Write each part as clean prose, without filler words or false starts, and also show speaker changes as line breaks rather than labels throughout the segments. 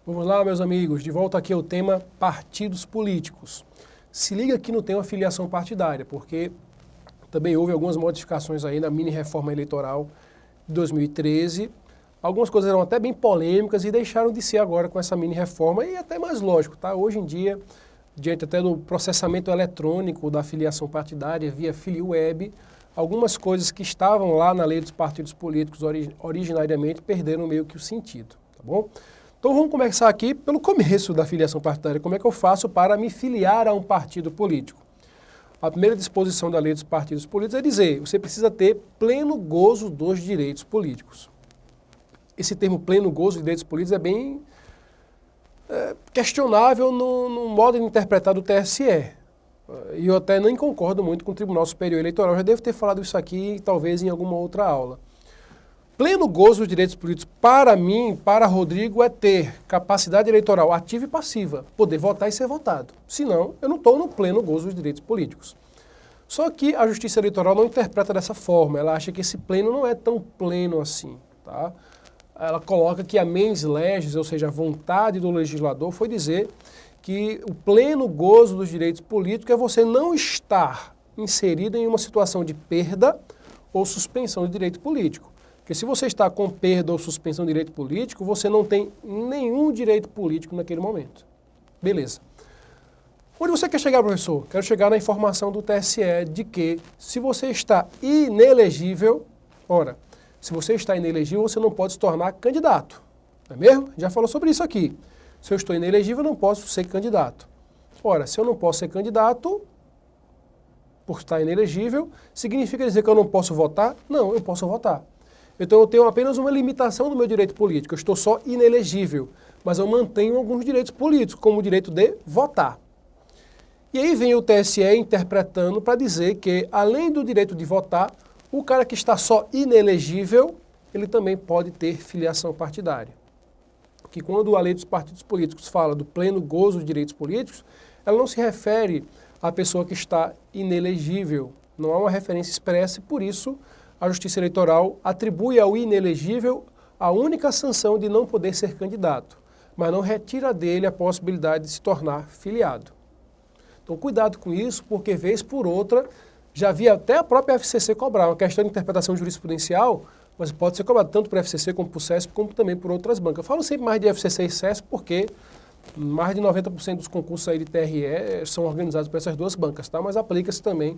Vamos lá, meus amigos, de volta aqui ao tema partidos políticos. Se liga aqui no tema filiação partidária, porque também houve algumas modificações aí na mini-reforma eleitoral de 2013. Algumas coisas eram até bem polêmicas e deixaram de ser agora com essa mini-reforma, e até mais lógico, tá? Hoje em dia, diante até do processamento eletrônico da filiação partidária via FiliWeb, algumas coisas que estavam lá na lei dos partidos políticos originariamente perderam meio que o sentido, tá bom? Então vamos começar aqui pelo começo da filiação partidária. Como é que eu faço para me filiar a um partido político? A primeira disposição da lei dos partidos políticos é dizer, você precisa ter pleno gozo dos direitos políticos. Esse termo pleno gozo dos direitos políticos é bem questionável no modo de interpretar do TSE. E eu até nem concordo muito com o Tribunal Superior Eleitoral. Eu já devo ter falado isso aqui, talvez em alguma outra aula. Pleno gozo dos direitos políticos, para mim, para Rodrigo, é ter capacidade eleitoral ativa e passiva, poder votar e ser votado. Senão, eu não estou no pleno gozo dos direitos políticos. Só que a Justiça Eleitoral não interpreta dessa forma, ela acha que esse pleno não é tão pleno assim, tá? Ela coloca que a mens legis, ou seja, a vontade do legislador, foi dizer que o pleno gozo dos direitos políticos é você não estar inserido em uma situação de perda ou suspensão de direito político. Porque se você está com perda ou suspensão de direito político, você não tem nenhum direito político naquele momento. Beleza. Onde você quer chegar, professor? Quero chegar na informação do TSE de que se você está inelegível, ora, se você está inelegível, você não pode se tornar candidato. Não é mesmo? Já falou sobre isso aqui. Se eu estou inelegível, eu não posso ser candidato. Ora, se eu não posso ser candidato, por estar inelegível, significa dizer que eu não posso votar? Não, eu posso votar. Então eu tenho apenas uma limitação do meu direito político, eu estou só inelegível, mas eu mantenho alguns direitos políticos, como o direito de votar. E aí vem o TSE interpretando para dizer que, além do direito de votar, o cara que está só inelegível, ele também pode ter filiação partidária. Que quando a lei dos partidos políticos fala do pleno gozo dos direitos políticos, ela não se refere à pessoa que está inelegível. Não há uma referência expressa e, por isso, a Justiça Eleitoral atribui ao inelegível a única sanção de não poder ser candidato, mas não retira dele a possibilidade de se tornar filiado. Então, cuidado com isso, porque, vez por outra, já vi até a própria FCC cobrar, uma questão de interpretação jurisprudencial, mas pode ser cobrado tanto por FCC como por CESP, como também por outras bancas. Eu falo sempre mais de FCC e CESP porque mais de 90% dos concursos aí de TRE são organizados por essas duas bancas, tá? Mas aplica-se também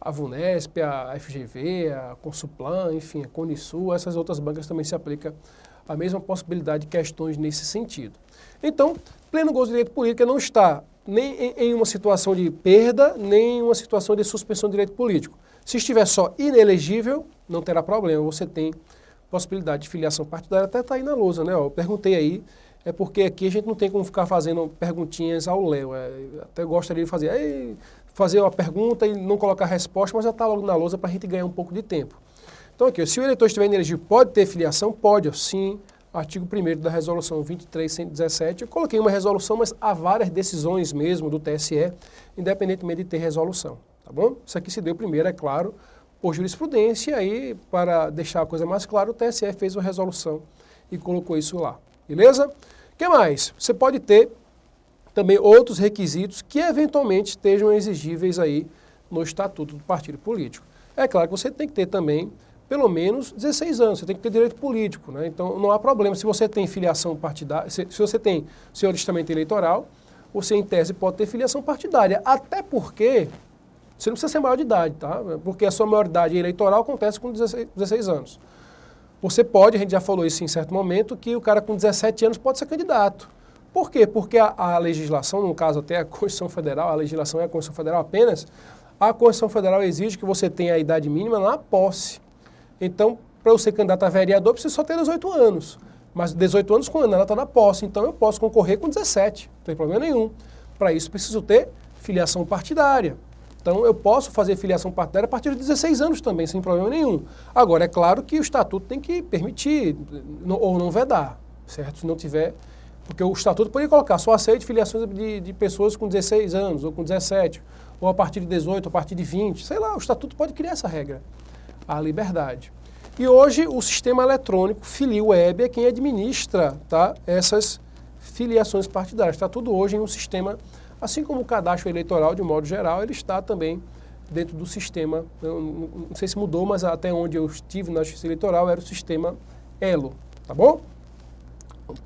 a VUNESP, a FGV, a Consuplan, enfim, a Conisul, essas outras bancas também se aplica a mesma possibilidade de questões nesse sentido. Então, pleno gozo de direito político não está nem em uma situação de perda, nem em uma situação de suspensão de direito político. Se estiver só inelegível, não terá problema, você tem possibilidade de filiação partidária, até está aí na lousa, né? Eu perguntei aí, é porque aqui a gente não tem como ficar fazendo perguntinhas ao léu, até gostaria de fazer uma pergunta e não colocar a resposta, mas já está logo na lousa para a gente ganhar um pouco de tempo. Então aqui, se o eleitor estiver inelegível, pode ter filiação? Pode, sim. Artigo 1º da resolução 23.117, eu coloquei uma resolução, mas há várias decisões mesmo do TSE, independentemente de ter resolução, tá bom? Isso aqui se deu primeiro, é claro, por jurisprudência, e aí, para deixar a coisa mais clara, o TSE fez uma resolução e colocou isso lá, beleza? O que mais? Você pode ter também outros requisitos que eventualmente estejam exigíveis aí no estatuto do partido político. É claro que você tem que ter também pelo menos 16 anos, você tem que ter direito político, né? Então não há problema, se você tem filiação partidária, se você tem seu alistamento eleitoral, você em tese pode ter filiação partidária, até porque você não precisa ser maior de idade, tá? Porque a sua maioridade eleitoral acontece com 16 anos. Você pode, a gente já falou isso em certo momento, que o cara com 17 anos pode ser candidato. Por quê? Porque a legislação, no caso até a Constituição Federal, a legislação é a Constituição Federal apenas, a Constituição Federal exige que você tenha a idade mínima na posse. Então, para eu ser candidato a vereador, eu preciso só ter 18 anos. Mas 18 anos quando ela está na posse, então eu posso concorrer com 17, não tem problema nenhum. Para isso, preciso ter filiação partidária. Então, eu posso fazer filiação partidária a partir de 16 anos também, sem problema nenhum. Agora, é claro que o estatuto tem que permitir, ou não vedar, certo? Se não tiver, porque o estatuto poderia colocar, só aceite filiações de pessoas com 16 anos, ou com 17, ou a partir de 18, ou a partir de 20, sei lá, o estatuto pode criar essa regra. A liberdade. E hoje o sistema eletrônico FiliWeb é quem administra, tá, essas filiações partidárias. Está tudo hoje em um sistema, assim como o cadastro eleitoral, de modo geral, ele está também dentro do sistema, eu não sei se mudou, mas até onde eu estive na Justiça Eleitoral era o sistema ELO, tá bom?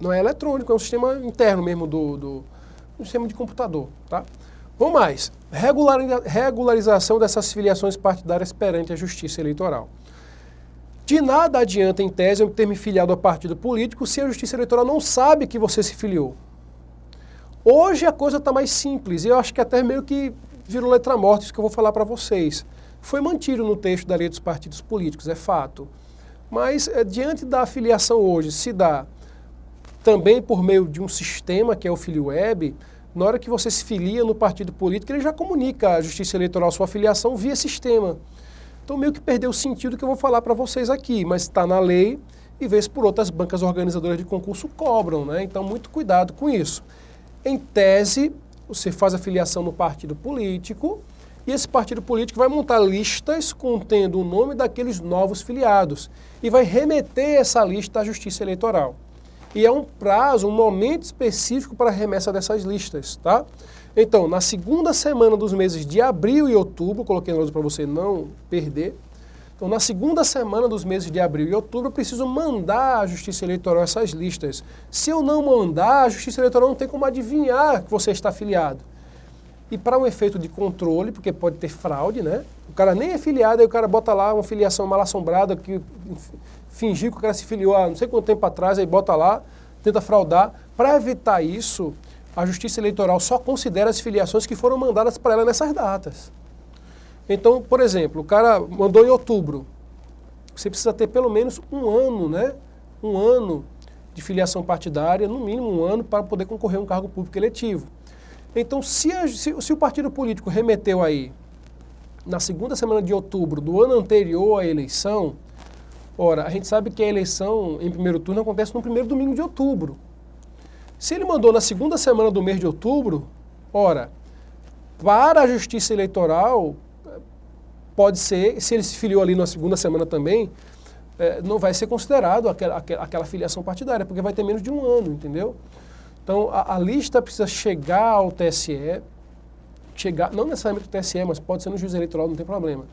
Não é eletrônico, é um sistema interno mesmo do sistema de computador, tá? Vamos mais. Regularização dessas filiações partidárias perante a Justiça Eleitoral. De nada adianta, em tese, eu ter me filiado a partido político se a Justiça Eleitoral não sabe que você se filiou. Hoje a coisa está mais simples, e eu acho que até meio que virou letra morta isso que eu vou falar para vocês. Foi mantido no texto da lei dos partidos políticos, é fato. Mas, diante da filiação hoje, se dá também por meio de um sistema, que é o FiliWeb, na hora que você se filia no partido político, ele já comunica à Justiça Eleitoral sua filiação via sistema. Então, meio que perdeu o sentido que eu vou falar para vocês aqui, mas está na lei e, vez por outras, bancas organizadoras de concurso cobram, né? Então, muito cuidado com isso. Em tese, você faz a filiação no partido político e esse partido político vai montar listas contendo o nome daqueles novos filiados e vai remeter essa lista à Justiça Eleitoral. E é um prazo, um momento específico para a remessa dessas listas, tá? Então, na segunda semana dos meses de abril e outubro, coloquei no para você não perder. Então, na segunda semana dos meses de abril e outubro, eu preciso mandar à Justiça Eleitoral essas listas. Se eu não mandar, a Justiça Eleitoral não tem como adivinhar que você está filiado. E para um efeito de controle, porque pode ter fraude, né? O cara nem é filiado, aí o cara bota lá uma filiação mal assombrada, que fingir que o cara se filiou há não sei quanto tempo atrás, aí bota lá, tenta fraudar. Para evitar isso, a Justiça Eleitoral só considera as filiações que foram mandadas para ela nessas datas. Então, por exemplo, o cara mandou em outubro. Você precisa ter pelo menos um ano, né? Um ano de filiação partidária, no mínimo um ano, para poder concorrer a um cargo público eletivo. Então, se o partido político remeteu aí, na segunda semana de outubro do ano anterior à eleição, ora, a gente sabe que a eleição em primeiro turno acontece no primeiro domingo de outubro. Se ele mandou na segunda semana do mês de outubro, ora, para a Justiça Eleitoral, pode ser, se ele se filiou ali na segunda semana também, não vai ser considerado aquela filiação partidária, porque vai ter menos de um ano, entendeu? Então, a lista precisa chegar ao TSE, não necessariamente ao TSE, mas pode ser no juiz eleitoral, não tem problema.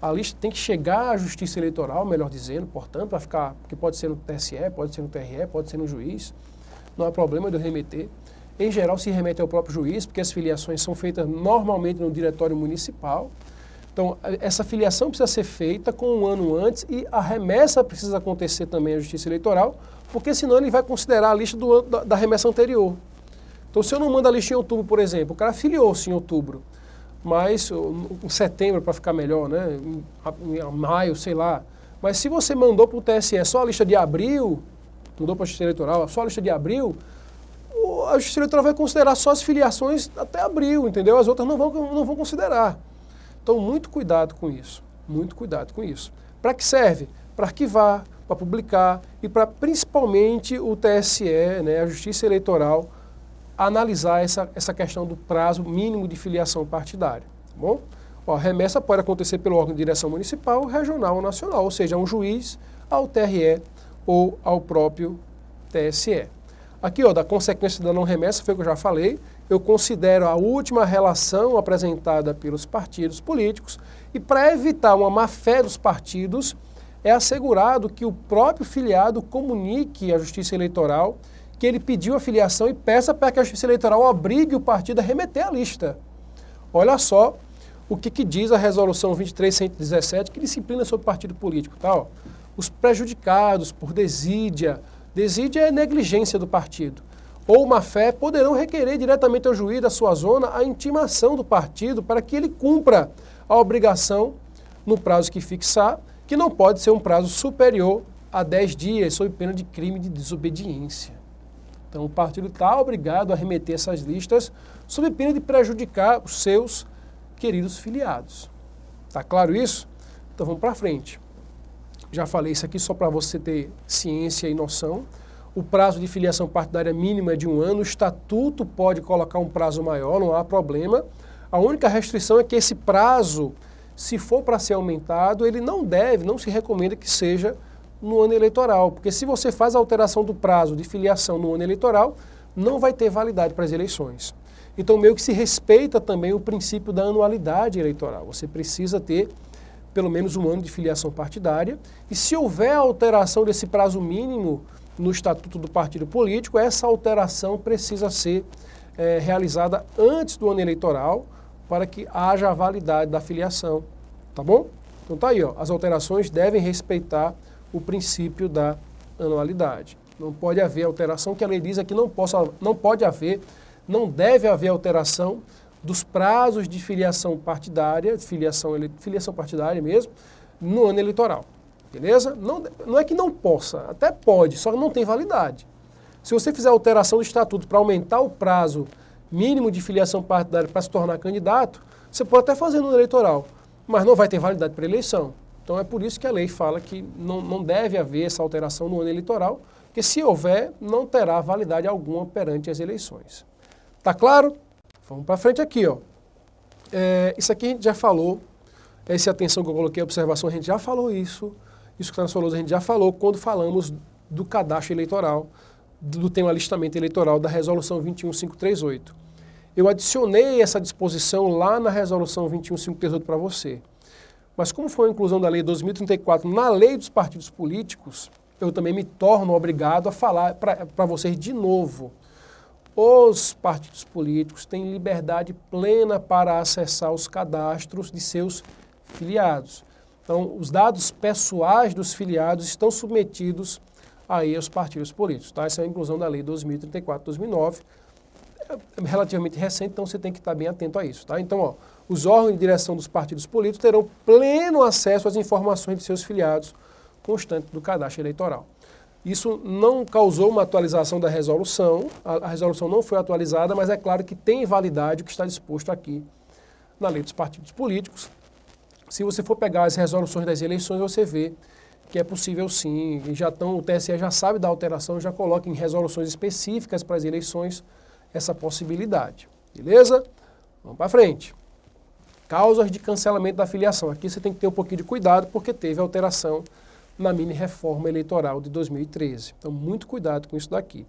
A lista tem que chegar à Justiça Eleitoral, melhor dizendo, portanto, vai ficar, porque pode ser no TSE, pode ser no TRE, pode ser no juiz, não há problema de eu remeter. Em geral, se remete ao próprio juiz, porque as filiações são feitas normalmente no diretório municipal. Então, essa filiação precisa ser feita com um ano antes e a remessa precisa acontecer também à Justiça Eleitoral, porque senão ele vai considerar a lista da remessa anterior. Então, se eu não mando a lista em outubro, por exemplo, o cara filiou-se em outubro, mas em setembro, para ficar melhor, né? Em maio, sei lá. Mas se você mandou para o TSE só a lista de abril, mudou para a Justiça Eleitoral, só a lista de abril, a Justiça Eleitoral vai considerar só as filiações até abril, entendeu? As outras não vão considerar. Então, muito cuidado com isso, muito cuidado com isso. Para que serve? Para arquivar, para publicar e para, principalmente, o TSE, né, a Justiça Eleitoral, analisar essa questão do prazo mínimo de filiação partidária. Tá bom? Ó, a remessa pode acontecer pelo órgão de direção municipal, regional ou nacional, ou seja, um juiz, ao TRE ou ao próprio TSE. Aqui, ó, da consequência da não remessa, foi o que eu já falei, eu considero a última relação apresentada pelos partidos políticos e para evitar uma má-fé dos partidos, é assegurado que o próprio filiado comunique à Justiça Eleitoral que ele pediu a filiação e peça para que a Justiça Eleitoral obrigue o partido a remeter a lista. Olha só o que diz a resolução 23.117, que disciplina sobre partido político. Tá, ó. Os prejudicados por desídia é negligência do partido, ou má-fé, poderão requerer diretamente ao juiz da sua zona a intimação do partido para que ele cumpra a obrigação no prazo que fixar, que não pode ser um prazo superior a 10 dias, sob pena de crime de desobediência. Então, o partido está obrigado a remeter essas listas sob pena de prejudicar os seus queridos filiados. Tá claro isso? Então, vamos para frente. Já falei isso aqui só para você ter ciência e noção. O prazo de filiação partidária mínima é de um ano. O estatuto pode colocar um prazo maior, não há problema. A única restrição é que esse prazo, se for para ser aumentado, ele não se recomenda que seja no ano eleitoral, porque se você faz a alteração do prazo de filiação no ano eleitoral, não vai ter validade para as eleições. Então, meio que se respeita também o princípio da anualidade eleitoral. Você precisa ter pelo menos um ano de filiação partidária, e se houver alteração desse prazo mínimo no estatuto do partido político, essa alteração precisa ser realizada antes do ano eleitoral, para que haja a validade da filiação, tá bom? Então tá aí, ó, as alterações devem respeitar o princípio da anualidade. Não pode haver alteração, que a lei diz é que não deve haver alteração dos prazos de filiação partidária, filiação partidária mesmo, no ano eleitoral, beleza? Não é que não possa, até pode, só que não tem validade. Se você fizer alteração do estatuto para aumentar o prazo mínimo de filiação partidária para se tornar candidato, você pode até fazer no ano eleitoral, mas não vai ter validade para eleição. Então é por isso que a lei fala que não deve haver essa alteração no ano eleitoral, porque se houver, não terá validade alguma perante as eleições. Tá claro? Vamos para frente aqui, ó. Isso aqui a gente já falou, essa atenção que eu coloquei, a observação, a gente já falou isso que o Carlos falou, a gente já falou quando falamos do cadastro eleitoral, do tema alistamento eleitoral da resolução 21538. Eu adicionei essa disposição lá na resolução 21538 para você. Mas como foi a inclusão da lei 2034 na lei dos partidos políticos, eu também me torno obrigado a falar para vocês de novo. Os partidos políticos têm liberdade plena para acessar os cadastros de seus filiados. Então, os dados pessoais dos filiados estão submetidos aí aos partidos políticos. Tá? Essa é a inclusão da lei 2034-2009. É relativamente recente, então você tem que estar bem atento a isso. Tá? Então, ó, os órgãos de direção dos partidos políticos terão pleno acesso às informações de seus filiados constantes do cadastro eleitoral. Isso não causou uma atualização da resolução, a resolução não foi atualizada, mas é claro que tem validade o que está disposto aqui na lei dos partidos políticos. Se você for pegar as resoluções das eleições, você vê que é possível sim, o TSE já sabe da alteração, já coloca em resoluções específicas para as eleições essa possibilidade, beleza? Vamos para frente. Causas de cancelamento da filiação. Aqui você tem que ter um pouquinho de cuidado, porque teve alteração na mini-reforma eleitoral de 2013. Então, muito cuidado com isso daqui.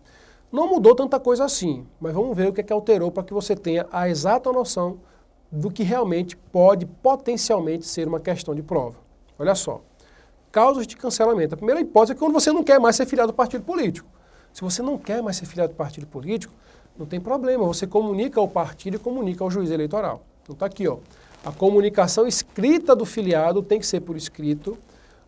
Não mudou tanta coisa assim, mas vamos ver o que é que alterou para que você tenha a exata noção do que realmente pode potencialmente ser uma questão de prova. Olha só. Causas de cancelamento. A primeira hipótese é quando você não quer mais ser filiado do partido político. Se você não quer mais ser filiado do partido político, não tem problema. Você comunica ao partido e comunica ao juiz eleitoral. Então está aqui, ó. A comunicação escrita do filiado tem que ser por escrito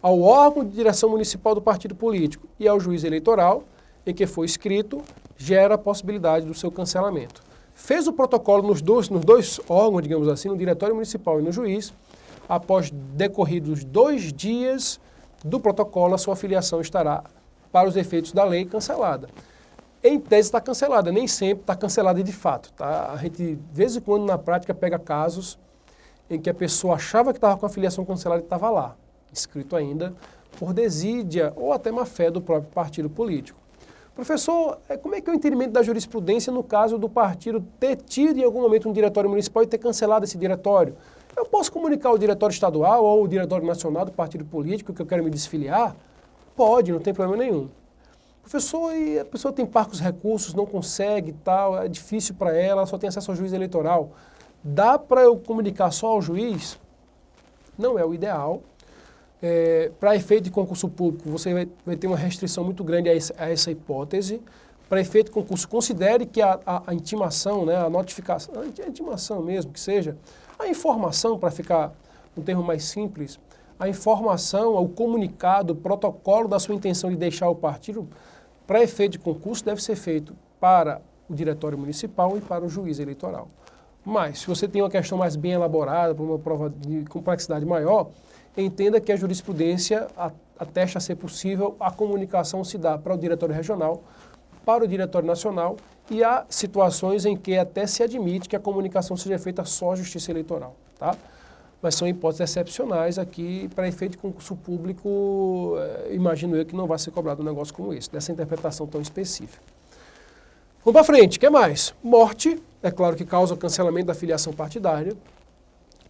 ao órgão de direção municipal do partido político e ao juiz eleitoral, em que foi escrito, gera a possibilidade do seu cancelamento. Fez o protocolo nos dois órgãos, digamos assim, no diretório municipal e no juiz, após decorridos 2 dias do protocolo, a sua filiação estará, para os efeitos da lei, cancelada. Em tese está cancelada, nem sempre está cancelada de fato. Tá? A gente, de vez em quando, na prática, pega casos em que a pessoa achava que estava com a filiação cancelada e estava lá, escrito ainda por desídia ou até má fé do próprio partido político. Professor, como é que é o entendimento da jurisprudência no caso do partido ter tido em algum momento um diretório municipal e ter cancelado esse diretório? Eu posso comunicar ao diretório estadual ou ao diretório nacional do partido político que eu quero me desfiliar? Pode, não tem problema nenhum. Professor, e a pessoa tem parcos recursos, não consegue e tal, é difícil para ela, só tem acesso ao juiz eleitoral. Dá para eu comunicar só ao juiz? Não é o ideal. Para efeito de concurso público, você vai ter uma restrição muito grande a essa hipótese. Para efeito de concurso, considere que a intimação, né, a notificação, a intimação mesmo que seja, a informação, para ficar um termo mais simples, a informação, o comunicado, o protocolo da sua intenção de deixar o partido, para efeito de concurso, deve ser feito para o diretório municipal e para o juiz eleitoral. Mas, se você tem uma questão mais bem elaborada, para uma prova de complexidade maior, entenda que a jurisprudência atesta ser possível a comunicação se dá para o diretório regional, para o diretório nacional, e há situações em que até se admite que a comunicação seja feita só à Justiça Eleitoral, tá? Mas são hipóteses excepcionais aqui, para efeito de concurso público, imagino eu que não vai ser cobrado um negócio como esse, dessa interpretação tão específica. Vamos para frente, o que mais? Morte, é claro que causa cancelamento da filiação partidária.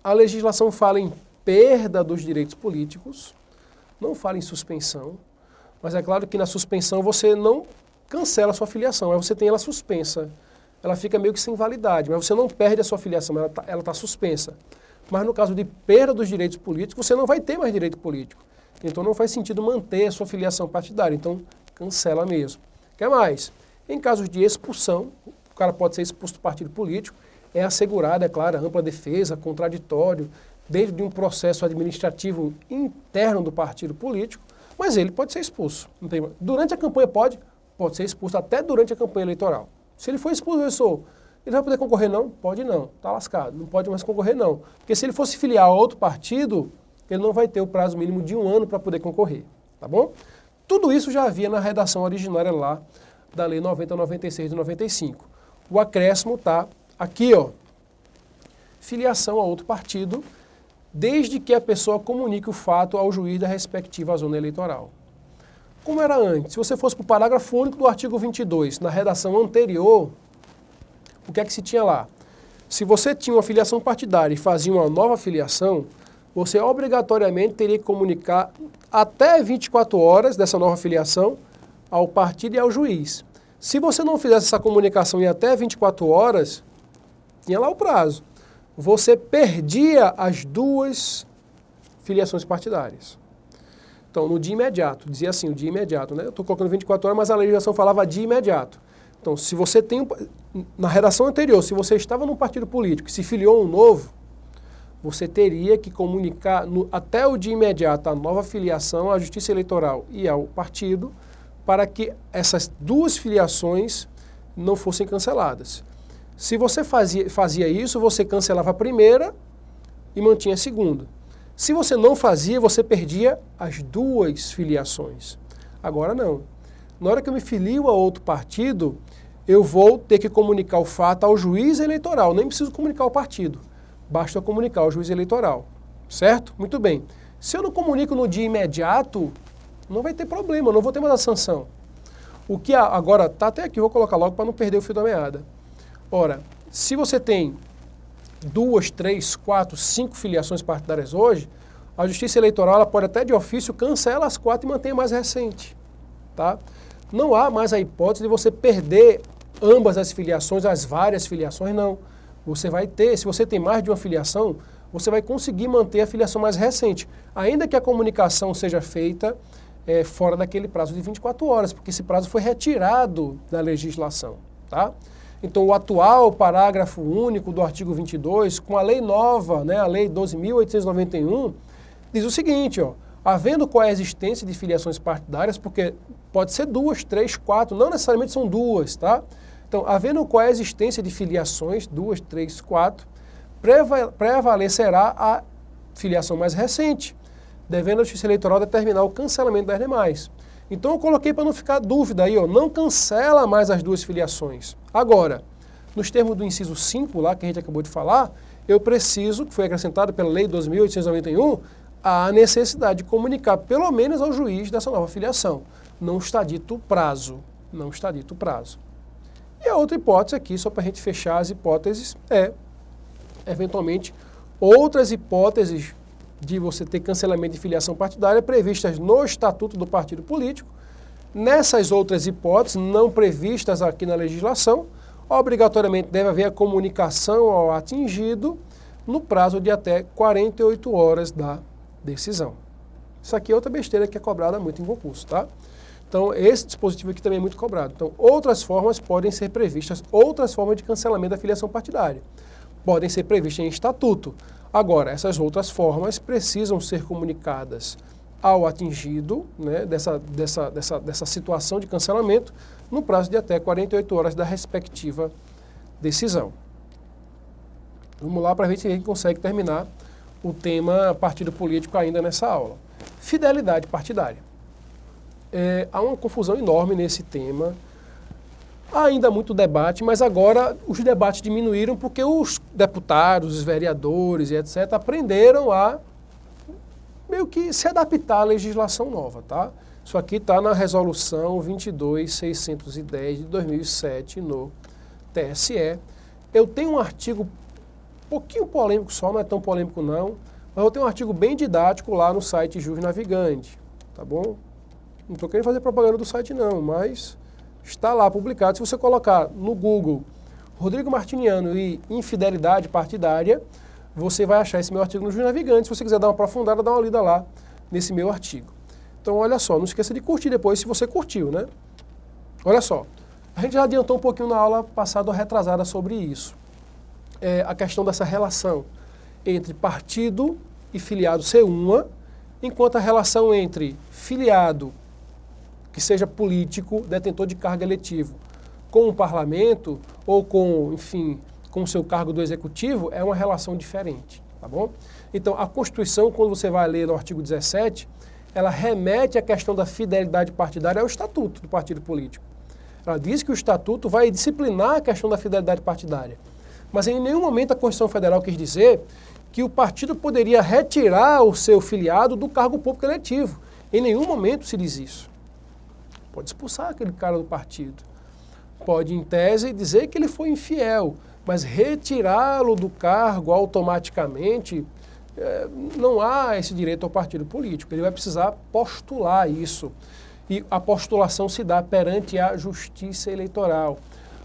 A legislação fala em perda dos direitos políticos, não fala em suspensão, mas é claro que na suspensão você não cancela a sua filiação, aí você tem ela suspensa. Ela fica meio que sem validade, mas você não perde a sua filiação, ela tá suspensa. Mas no caso de perda dos direitos políticos, você não vai ter mais direito político. Então não faz sentido manter a sua filiação partidária, então cancela mesmo. Quer mais? Em casos de expulsão, o cara pode ser expulso do partido político, é assegurada, é claro, ampla defesa, contraditório, dentro de um processo administrativo interno do partido político, mas ele pode ser expulso. Durante a campanha pode ser expulso até durante a campanha eleitoral. Se ele for expulso, ele vai poder concorrer não? Pode não, está lascado, não pode mais concorrer não. Porque se ele fosse filiar a outro partido, ele não vai ter o prazo mínimo de 1 ano para poder concorrer, tá bom? Tudo isso já havia na redação originária lá da Lei 9096 de 95. O acréscimo está aqui, ó, filiação a outro partido, desde que a pessoa comunique o fato ao juiz da respectiva zona eleitoral. Como era antes? Se você fosse para o parágrafo único do artigo 22, na redação anterior, o que é que se tinha lá? Se você tinha uma filiação partidária e fazia uma nova filiação, você obrigatoriamente teria que comunicar até 24 horas dessa nova filiação ao partido e ao juiz. Se você não fizesse essa comunicação em até 24 horas, tinha lá o prazo. Você perdia as 2 filiações partidárias. Então, no dia imediato, dizia assim, o dia imediato, né? Eu estou colocando 24 horas, mas a legislação falava dia imediato. Então, se você tem, na redação anterior, se você estava num partido político e se filiou um novo, você teria que comunicar até o dia imediato a nova filiação à Justiça Eleitoral e ao partido para que essas 2 filiações não fossem canceladas. Se você fazia isso, você cancelava a primeira e mantinha a segunda. Se você não fazia, você perdia as 2 filiações. Agora não. Na hora que eu me filio a outro partido, eu vou ter que comunicar o fato ao juiz eleitoral. Nem preciso comunicar ao partido. Basta comunicar ao juiz eleitoral. Certo? Muito bem. Se eu não comunico no dia imediato, não vai ter problema, eu não vou ter mais a sanção. O que agora, tá até aqui, vou colocar logo para não perder o fio da meada. Ora, se você tem 2, 3, 4, 5 filiações partidárias hoje, a Justiça Eleitoral ela pode até de ofício cancelar as 4 e manter a mais recente. Tá? Não há mais a hipótese de você perder ambas as filiações, as várias filiações, não. Você vai ter, se você tem mais de uma filiação, você vai conseguir manter a filiação mais recente, ainda que a comunicação seja feita fora daquele prazo de 24 horas, porque esse prazo foi retirado da legislação. Tá? Então, o atual parágrafo único do artigo 22, com a lei nova, né, a lei 12.891, diz o seguinte, ó, havendo coexistência de filiações partidárias, porque pode ser 2, 3, 4, não necessariamente são 2, tá? Então, havendo coexistência de filiações, 2, 3, 4, prevalecerá a filiação mais recente, devendo a Justiça Eleitoral determinar o cancelamento das demais. Então eu coloquei para não ficar dúvida aí, ó, não cancela mais as 2 filiações. Agora, nos termos do inciso 5 lá, que a gente acabou de falar, eu preciso, que foi acrescentado pela Lei 12.891, a necessidade de comunicar pelo menos ao juiz dessa nova filiação. Não está dito prazo, não está dito prazo. E a outra hipótese aqui, só para a gente fechar as hipóteses, eventualmente, outras hipóteses de você ter cancelamento de filiação partidária previstas no Estatuto do Partido Político. Nessas outras hipóteses, não previstas aqui na legislação, obrigatoriamente deve haver a comunicação ao atingido no prazo de até 48 horas da decisão. Isso aqui é outra besteira que é cobrada muito em concurso, tá? Então, esse dispositivo aqui também é muito cobrado. Então, outras formas podem ser previstas, outras formas de cancelamento da filiação partidária. Podem ser previstas em estatuto. Agora, essas outras formas precisam ser comunicadas ao atingido, né, dessa situação de cancelamento no prazo de até 48 horas da respectiva decisão. Vamos lá para ver se a gente consegue terminar o tema partido político ainda nessa aula. Fidelidade partidária. Há uma confusão enorme nesse tema. Há ainda muito debate, mas agora os debates diminuíram porque os deputados, os vereadores e etc. aprenderam a meio que se adaptar à legislação nova, tá? Isso aqui está na resolução 22.610 de 2007 no TSE. Eu tenho um artigo um pouquinho polêmico só, não é tão polêmico não, mas eu tenho um artigo bem didático lá no site Jus Navigante, tá bom? Não estou querendo fazer propaganda do site não, mas Está lá publicado. Se você colocar no Google Rodrigo Martiniano e infidelidade partidária, você vai achar esse meu artigo no Juiz Navigante. Se você quiser dar uma aprofundada, dá uma lida lá nesse meu artigo. Então, olha só, não esqueça de curtir depois se você curtiu, né? Olha só, a gente já adiantou um pouquinho na aula passada ou retrasada sobre isso. A questão dessa relação entre partido e filiado ser uma, enquanto a relação entre filiado, que seja político, detentor de cargo eletivo, com o parlamento ou com, enfim, com o seu cargo do executivo, é uma relação diferente, tá bom? Então, a Constituição, quando você vai ler no artigo 17, ela remete à questão da fidelidade partidária ao estatuto do partido político. Ela diz que o estatuto vai disciplinar a questão da fidelidade partidária. Mas em nenhum momento a Constituição Federal quis dizer que o partido poderia retirar o seu filiado do cargo público eletivo. Em nenhum momento se diz isso. Pode expulsar aquele cara do partido. Pode, em tese, dizer que ele foi infiel, mas retirá-lo do cargo automaticamente, não há esse direito ao partido político. Ele vai precisar postular isso. E a postulação se dá perante a Justiça Eleitoral.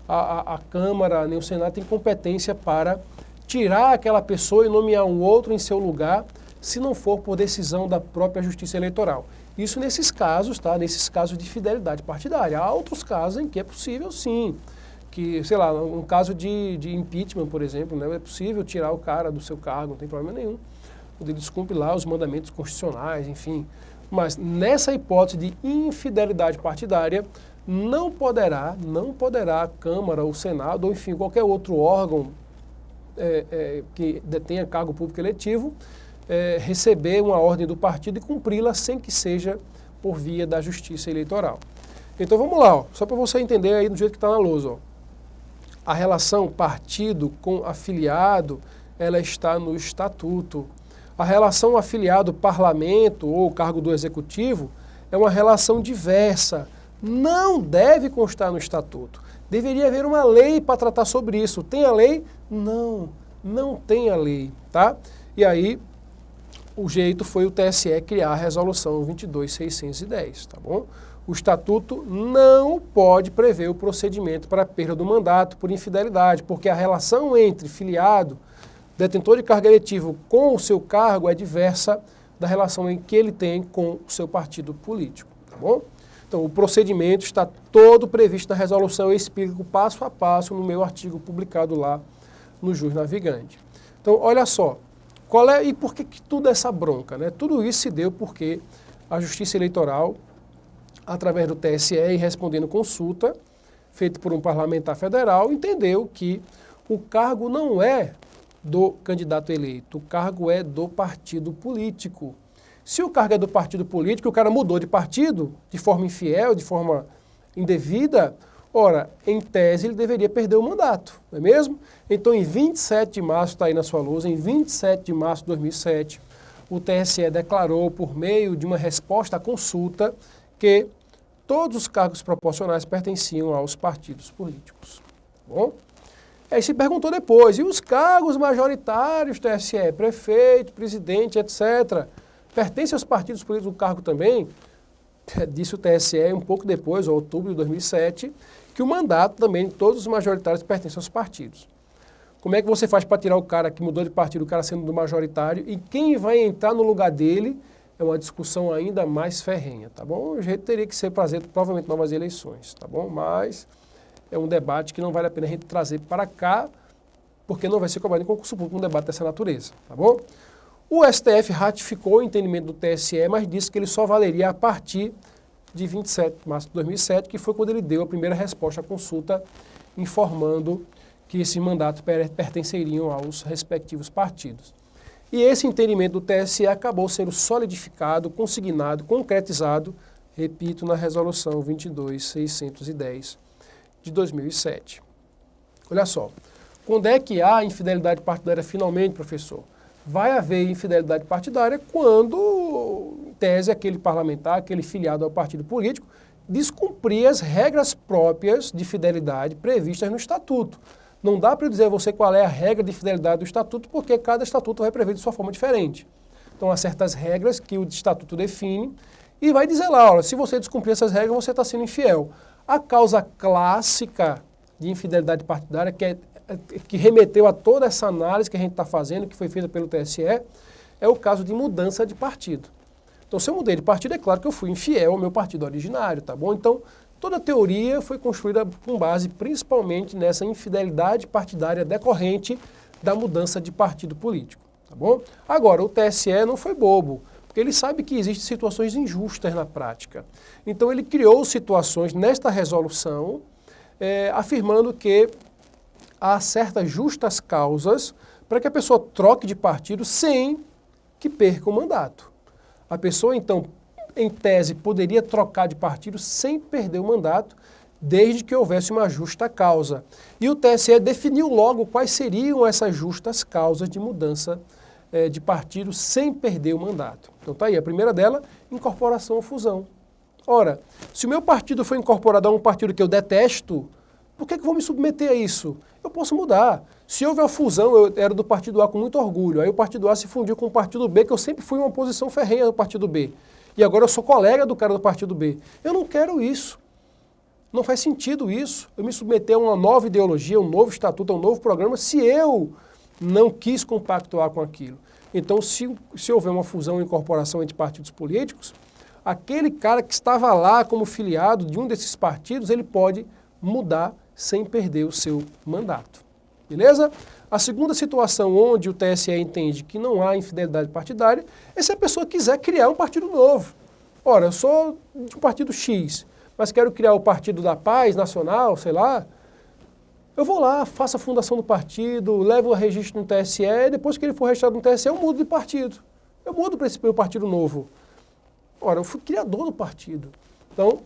A Câmara, nem o Senado tem competência para tirar aquela pessoa e nomear um outro em seu lugar, se não for por decisão da própria Justiça Eleitoral. Isso nesses casos, tá? Nesses casos de fidelidade partidária. Há outros casos em que é possível, sim. Que, sei lá, um caso de impeachment, por exemplo, né? É possível tirar o cara do seu cargo, não tem problema nenhum. Ele descumpre lá os mandamentos constitucionais, enfim. Mas nessa hipótese de infidelidade partidária, não poderá a Câmara, o Senado, ou enfim, qualquer outro órgão que detenha cargo público eletivo, receber uma ordem do partido e cumpri-la sem que seja por via da Justiça Eleitoral. Então vamos lá, ó, só para você entender aí do jeito que está na lousa. Ó. A relação partido com afiliado, ela está no Estatuto. A relação afiliado-parlamento ou cargo do Executivo é uma relação diversa. Não deve constar no Estatuto. Deveria haver uma lei para tratar sobre isso. Tem a lei? Não tem a lei, tá? E aí, o jeito foi o TSE criar a Resolução 22.610, tá bom? O Estatuto não pode prever o procedimento para a perda do mandato por infidelidade, porque a relação entre filiado, detentor de cargo eletivo com o seu cargo é diversa da relação em que ele tem com o seu partido político, tá bom? Então, o procedimento está todo previsto na resolução, eu explico passo a passo no meu artigo publicado lá no Juiz Navigante. Então, olha só, e por que toda essa bronca, né? Tudo isso se deu porque a Justiça Eleitoral, através do TSE e respondendo consulta, feita por um parlamentar federal, entendeu que o cargo não é do candidato eleito, o cargo é do partido político. Se o cargo é do partido político, o cara mudou de partido de forma infiel, de forma indevida, ora, em tese ele deveria perder o mandato, não é mesmo? Então, em 27 de março, está aí na sua lousa, em 27 de março de 2007, o TSE declarou, por meio de uma resposta à consulta, que todos os cargos proporcionais pertenciam aos partidos políticos. Tá bom? Aí se perguntou depois, e os cargos majoritários, TSE, prefeito, presidente, etc., pertencem aos partidos políticos o cargo também? Disse o TSE um pouco depois, em outubro de 2007, que o mandato também de todos os majoritários pertence aos partidos. Como é que você faz para tirar o cara que mudou de partido, o cara sendo do majoritário, e quem vai entrar no lugar dele é uma discussão ainda mais ferrenha, tá bom? O jeito teria que ser fazer provavelmente novas eleições, tá bom? Mas é um debate que não vale a pena a gente trazer para cá, porque não vai ser cobrado em concurso público um debate dessa natureza, tá bom? O STF ratificou o entendimento do TSE, mas disse que ele só valeria a partir de 27 de março de 2007, que foi quando ele deu a primeira resposta à consulta, informando que esses mandatos pertenceriam aos respectivos partidos. E esse entendimento do TSE acabou sendo solidificado, consignado, concretizado, repito, na Resolução 22.610 de 2007. Olha só, quando é que há infidelidade partidária finalmente, professor? Vai haver infidelidade partidária quando, em tese, aquele parlamentar, aquele filiado ao partido político, descumprir as regras próprias de fidelidade previstas no Estatuto. Não dá para eu dizer a você qual é a regra de fidelidade do Estatuto, porque cada Estatuto vai prever de sua forma diferente. Então, há certas regras que o Estatuto define e vai dizer lá, olha, se você descumprir essas regras, você está sendo infiel. A causa clássica de infidelidade partidária, que remeteu a toda essa análise que a gente está fazendo, que foi feita pelo TSE, é o caso de mudança de partido. Então, se eu mudei de partido, é claro que eu fui infiel ao meu partido originário, tá bom? Então, toda a teoria foi construída com base principalmente nessa infidelidade partidária decorrente da mudança de partido político, tá bom? Agora, o TSE não foi bobo, porque ele sabe que existem situações injustas na prática. Então, ele criou situações nesta resolução, afirmando que há certas justas causas para que a pessoa troque de partido sem que perca o mandato. A pessoa, então, em tese, poderia trocar de partido sem perder o mandato, desde que houvesse uma justa causa. E o TSE definiu logo quais seriam essas justas causas de mudança de partido sem perder o mandato. Então tá aí, a primeira dela, incorporação ou fusão. Ora, se o meu partido foi incorporado a um partido que eu detesto, por que eu vou me submeter a isso? Eu posso mudar. Se houve uma fusão, eu era do partido A com muito orgulho, aí o partido A se fundiu com o partido B, que eu sempre fui uma oposição ferrenha do partido B. E agora eu sou colega do cara do partido B. Eu não quero isso. Não faz sentido isso. Eu me submeter a uma nova ideologia, um novo estatuto, a um novo programa, se eu não quis compactuar com aquilo. Então, se houver uma fusão e incorporação entre partidos políticos, aquele cara que estava lá como filiado de um desses partidos, ele pode mudar sem perder o seu mandato. Beleza? A segunda situação onde o TSE entende que não há infidelidade partidária é se a pessoa quiser criar um partido novo. Ora, eu sou de um partido X, mas quero criar o Partido da Paz Nacional, sei lá. Eu vou lá, faço a fundação do partido, levo o registro no TSE, e depois que ele for registrado no TSE, eu mudo de partido. Eu mudo para esse meu partido novo. Ora, eu fui criador do partido. Então,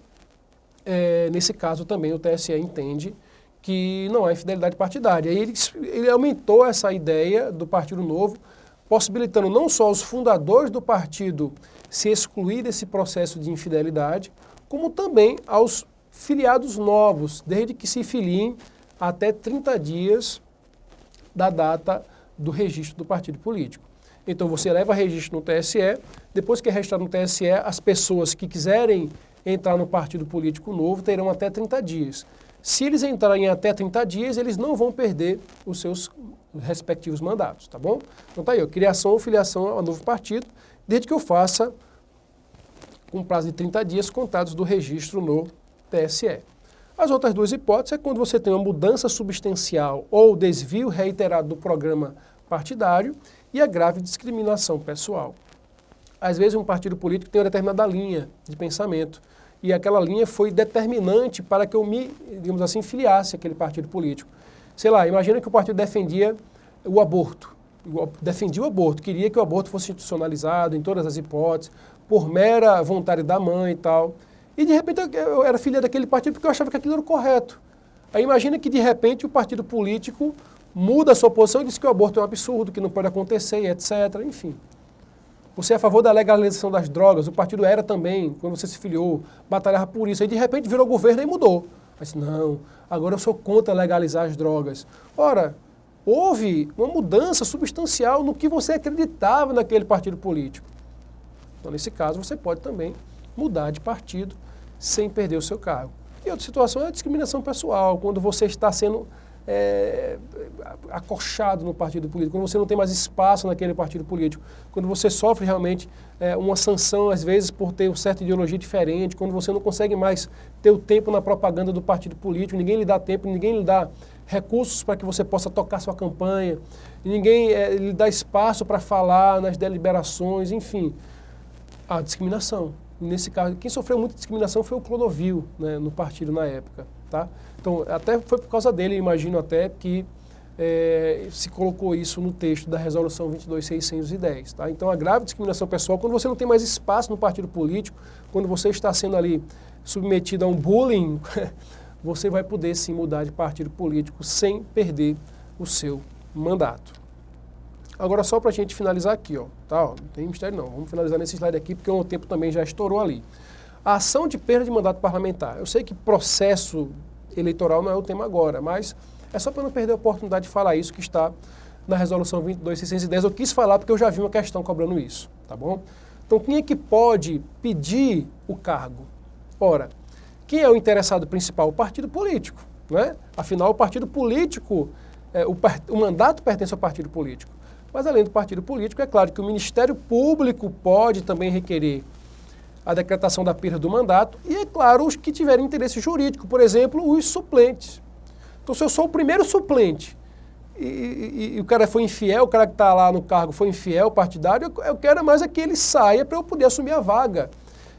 nesse caso também o TSE entende que não há infidelidade partidária. E ele aumentou essa ideia do Partido Novo, possibilitando não só os fundadores do partido se excluir desse processo de infidelidade, como também aos filiados novos, desde que se filiem até 30 dias da data do registro do partido político. Então você leva registro no TSE, depois que é registrado no TSE, as pessoas que quiserem entrar no partido político novo terão até 30 dias. Se eles entrarem até 30 dias, eles não vão perder os seus respectivos mandatos, tá bom? Então tá aí, ó, criação ou filiação ao novo partido, desde que eu faça com prazo de 30 dias contados do registro no TSE. As outras duas hipóteses é quando você tem uma mudança substancial ou desvio reiterado do programa partidário e a grave discriminação pessoal. Às vezes um partido político tem uma determinada linha de pensamento e aquela linha foi determinante para que eu me, digamos assim, filiasse àquele partido político. Sei lá, imagina que o partido defendia o aborto, defendia o aborto, queria que o aborto fosse institucionalizado em todas as hipóteses, por mera vontade da mãe e tal. E de repente eu era filha daquele partido porque eu achava que aquilo era o correto. Aí imagina que de repente o partido político muda a sua posição e diz que o aborto é um absurdo, que não pode acontecer, etc. Enfim. Você é a favor da legalização das drogas, o partido era também, quando você se filiou, batalhava por isso. Aí de repente virou governo e mudou. Mas não, agora eu sou contra legalizar as drogas. Ora, houve uma mudança substancial no que você acreditava naquele partido político. Então nesse caso você pode também mudar de partido sem perder o seu cargo. E outra situação é a discriminação pessoal, quando você está sendo acochado no partido político, quando você não tem mais espaço naquele partido político, quando você sofre realmente uma sanção, às vezes, por ter uma certa ideologia diferente, quando você não consegue mais ter o tempo na propaganda do partido político, ninguém lhe dá tempo, ninguém lhe dá recursos para que você possa tocar sua campanha, ninguém lhe dá espaço para falar nas deliberações, enfim, a discriminação. Nesse caso, quem sofreu muita discriminação foi o Clodovil, né, no partido na época. Tá? Então, até foi por causa dele, imagino até, que se colocou isso no texto da Resolução 22.610. Tá? Então, a grave discriminação pessoal, quando você não tem mais espaço no partido político, quando você está sendo ali submetido a um bullying, você vai poder sim mudar de partido político sem perder o seu mandato. Agora, só para a gente finalizar aqui, ó, tá? Ó, não tem mistério não, vamos finalizar nesse slide aqui, porque o tempo também já estourou ali. A ação de perda de mandato parlamentar. Eu sei que processo eleitoral não é o tema agora, mas é só para não perder a oportunidade de falar isso que está na Resolução 22.610. Eu quis falar porque eu já vi uma questão cobrando isso, tá bom? Então, quem é que pode pedir o cargo? Ora, Quem é o interessado principal? O partido político, né? Afinal, o partido político, o mandato pertence ao partido político. Mas além do partido político, é claro que o Ministério Público pode também requerer a decretação da perda do mandato e, é claro, os que tiverem interesse jurídico, por exemplo, os suplentes. Então, se eu sou o primeiro suplente e o cara foi infiel, o cara que está lá no cargo foi infiel, partidário, eu quero mais é que ele saia para eu poder assumir a vaga.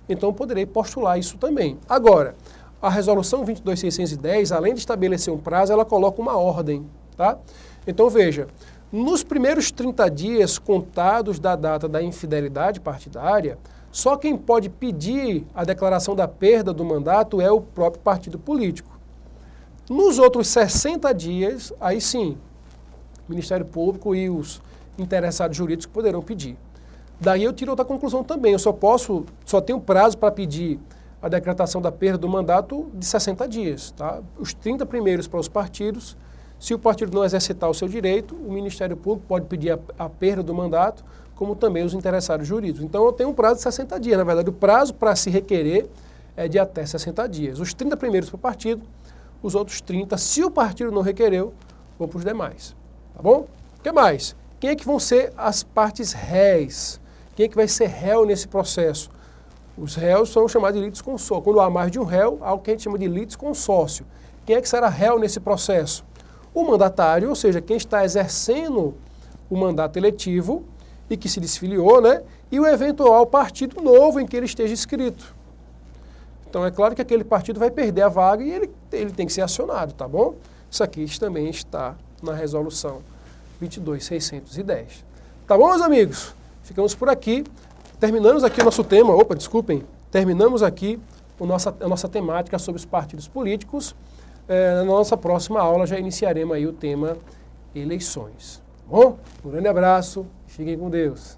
Então, eu poderei postular isso também. Agora, a resolução 22.610, além de estabelecer um prazo, ela coloca uma ordem, tá? Então, veja, nos primeiros 30 dias contados da data da infidelidade partidária, só quem pode pedir a declaração da perda do mandato é o próprio partido político. Nos outros 60 dias, aí sim, o Ministério Público e os interessados jurídicos poderão pedir. Daí eu tiro outra conclusão também, eu só tenho prazo para pedir a decretação da perda do mandato de 60 dias. Tá? Os 30 primeiros para os partidos, se o partido não exercitar o seu direito, o Ministério Público pode pedir a perda do mandato, como também os interessados jurídicos. Então eu tenho um prazo de 60 dias, na verdade o prazo para se requerer é de até 60 dias. Os 30 primeiros para o partido, os outros 30, se o partido não requereu, vão para os demais. Tá bom? O que mais? Quem é que vão ser as partes réis? Quem é que vai ser réu nesse processo? Os réus são chamados de litisconsórcio. Quando há mais de um réu, há o que a gente chama de litisconsórcio. Quem é que será réu nesse processo? O mandatário, ou seja, quem está exercendo o mandato eletivo e que se desfiliou, né? E o eventual partido novo em que ele esteja inscrito. Então é claro que aquele partido vai perder a vaga e ele tem que ser acionado, tá bom? Isso aqui também está na resolução 22.610. Tá bom, meus amigos? Ficamos por aqui. Terminamos aqui o nosso tema, terminamos aqui a nossa temática sobre os partidos políticos. Na nossa próxima aula já iniciaremos aí o tema eleições. Tá bom? Um grande abraço, fiquem com Deus.